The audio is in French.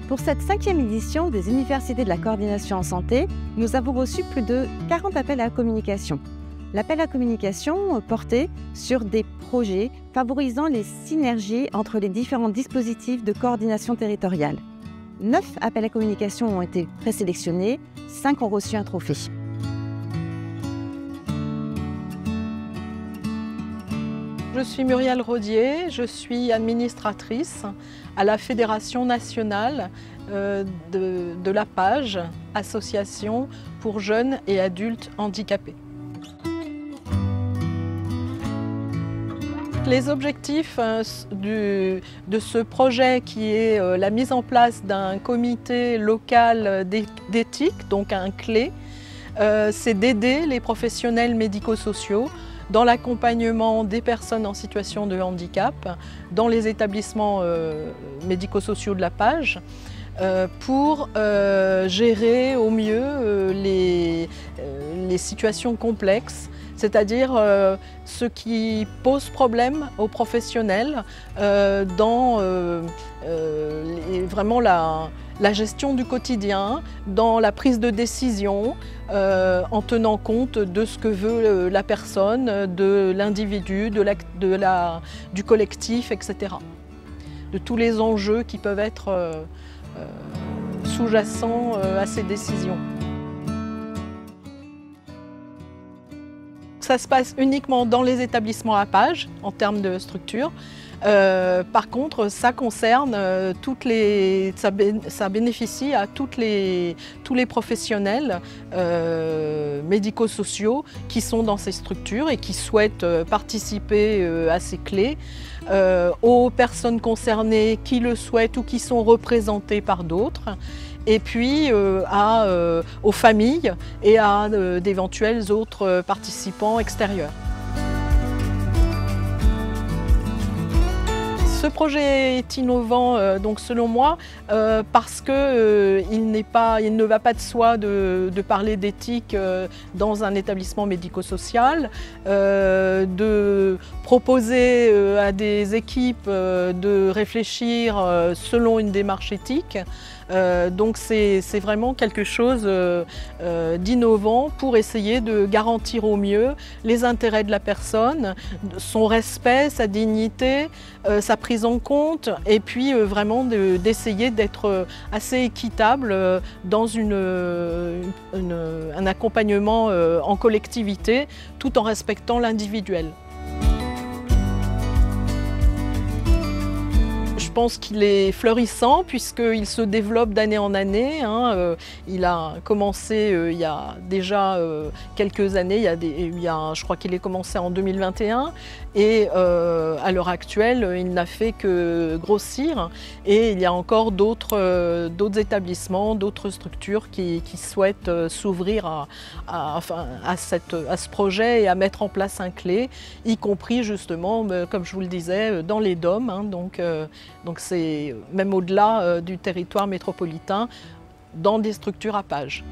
Pour cette 5e édition des Universités de la coordination en santé, nous avons reçu plus de 40 appels à la communication. L'appel à communication portait sur des projets favorisant les synergies entre les différents dispositifs de coordination territoriale. 9 appels à communication ont été présélectionnés, 5 ont reçu un trophée. Je suis Muriel Rodier, je suis administratrice à la Fédération nationale de la PAGE, Association pour jeunes et adultes handicapés. Les objectifs de ce projet qui est la mise en place d'un comité local d'éthique, donc un CLÉ, c'est d'aider les professionnels médico-sociaux dans l'accompagnement des personnes en situation de handicap dans les établissements médico-sociaux de la PAGE pour gérer au mieux les situations complexes, c'est-à-dire ce qui pose problème aux professionnels dans vraiment la gestion du quotidien, dans la prise de décision, en tenant compte de ce que veut la personne, de l'individu, du collectif, etc. De tous les enjeux qui peuvent être sous-jacents à ces décisions. Ça se passe uniquement dans les établissements à PAGE en termes de structure. Par contre, ça concerne ça bénéficie à tous les professionnels médico-sociaux qui sont dans ces structures et qui souhaitent participer à ces clés, aux personnes concernées qui le souhaitent ou qui sont représentées par d'autres, et puis aux familles et à d'éventuels autres participants extérieurs. Ce projet est innovant, donc selon moi, parce qu'il ne va pas de soi de parler d'éthique dans un établissement médico-social, de proposer à des équipes de réfléchir selon une démarche éthique. Donc c'est vraiment quelque chose d'innovant pour essayer de garantir au mieux les intérêts de la personne, son respect, sa dignité, sa prise en compte, et puis vraiment d'essayer d'être assez équitable dans un accompagnement en collectivité tout en respectant l'individuel. Je pense qu'il est florissant puisqu'il se développe d'année en année. Il a commencé il y a déjà quelques années, je crois qu'il est commencé en 2021 et à l'heure actuelle il n'a fait que grossir et il y a encore d'autres établissements, d'autres structures qui souhaitent s'ouvrir à ce projet et à mettre en place un CLÉ, y compris justement, comme je vous le disais, dans les DOM, donc c'est même au-delà du territoire métropolitain, dans des structures à PAGE.